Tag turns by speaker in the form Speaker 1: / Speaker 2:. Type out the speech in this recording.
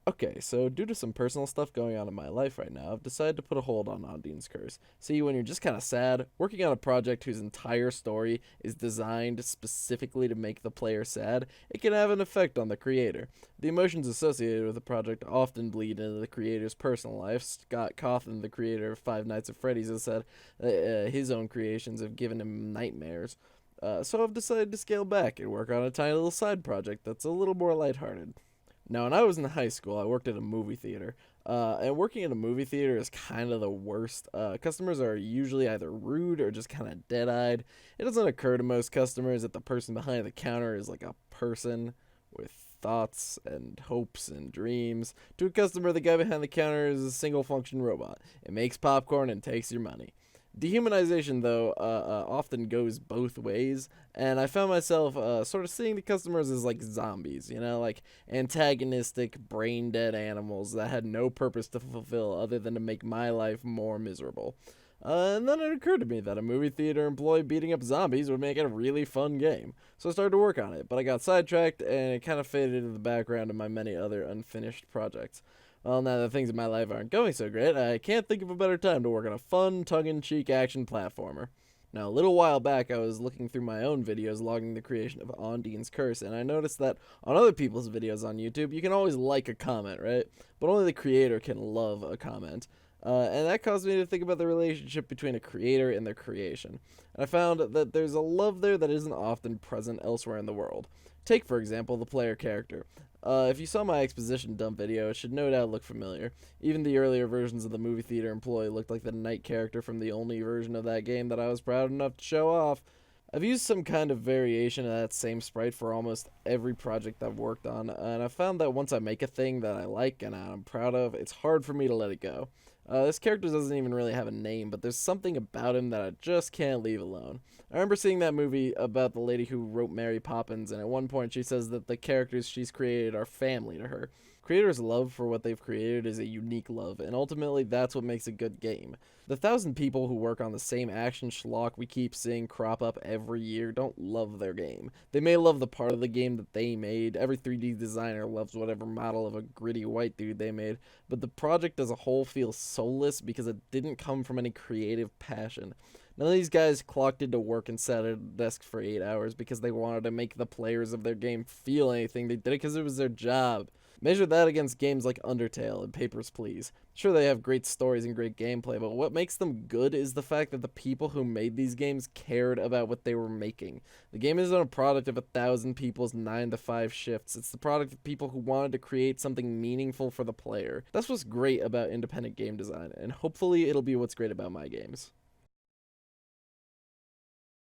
Speaker 1: Okay, so due to some personal stuff going on in my life right now, I've decided to put a hold on Ondine's Curse. See, when you're just kind of sad, working on a project whose entire story is designed specifically to make the player sad, it can have an effect on the creator. The emotions associated with the project often bleed into the creator's personal life. Scott Cawthon, the creator of Five Nights at Freddy's, has said his own creations have given him nightmares. So I've decided to scale back and work on a tiny little side project that's a little more lighthearted. Now, when I was in high school, I worked at a movie theater. And working at a movie theater is kind of the worst. Customers are usually either rude or just kind of dead eyed. It doesn't occur to most customers that the person behind the counter is like a person with thoughts and hopes and dreams. To a customer, the guy behind the counter is a single function robot. It makes popcorn and takes your money. Dehumanization, though, often goes both ways, and I found myself sort of seeing the customers as like zombies, like antagonistic, brain dead animals that had no purpose to fulfill other than to make my life more miserable. And then it occurred to me that a movie theater employee beating up zombies would make it a really fun game. So I started to work on it, but I got sidetracked and it kind of faded into the background of my many other unfinished projects. Well, now that things in my life aren't going so great, I can't think of a better time to work on a fun, tongue-in-cheek action platformer. Now, a little while back, I was looking through my own videos logging the creation of Ondine's Curse, and I noticed that on other people's videos on YouTube, you can always like a comment, right? But only the creator can love a comment. And that caused me to think about the relationship between a creator and their creation. And I found that there's a love there that isn't often present elsewhere in the world. Take, for example, the player character. If you saw my exposition dump video, it should no doubt look familiar. Even the earlier versions of the movie theater employee looked like the night character from the only version of that game that I was proud enough to show off. I've used some kind of variation of that same sprite for almost every project I've worked on, and I've found that once I make a thing that I like and I'm proud of, it's hard for me to let it go. This character doesn't even really have a name, but there's something about him that I just can't leave alone. I remember seeing that movie about the lady who wrote Mary Poppins, and at one point she says that the characters she's created are family to her. Creators' love for what they've created is a unique love, and ultimately that's what makes a good game. The 1,000 people who work on the same action schlock we keep seeing crop up every year don't love their game. They may love the part of the game that they made. Every 3D designer loves whatever model of a gritty white dude they made, but the project as a whole feels soulless because it didn't come from any creative passion. None of these guys clocked into work and sat at a desk for 8 hours because they wanted to make the players of their game feel anything. They did it because it was their job. Measure that against games like Undertale and Papers, Please. Sure, they have great stories and great gameplay, but what makes them good is the fact that the people who made these games cared about what they were making. The game isn't a product of 1,000 people's 9 to 5 shifts. It's the product of people who wanted to create something meaningful for the player. That's what's great about independent game design, and hopefully it'll be what's great about my games.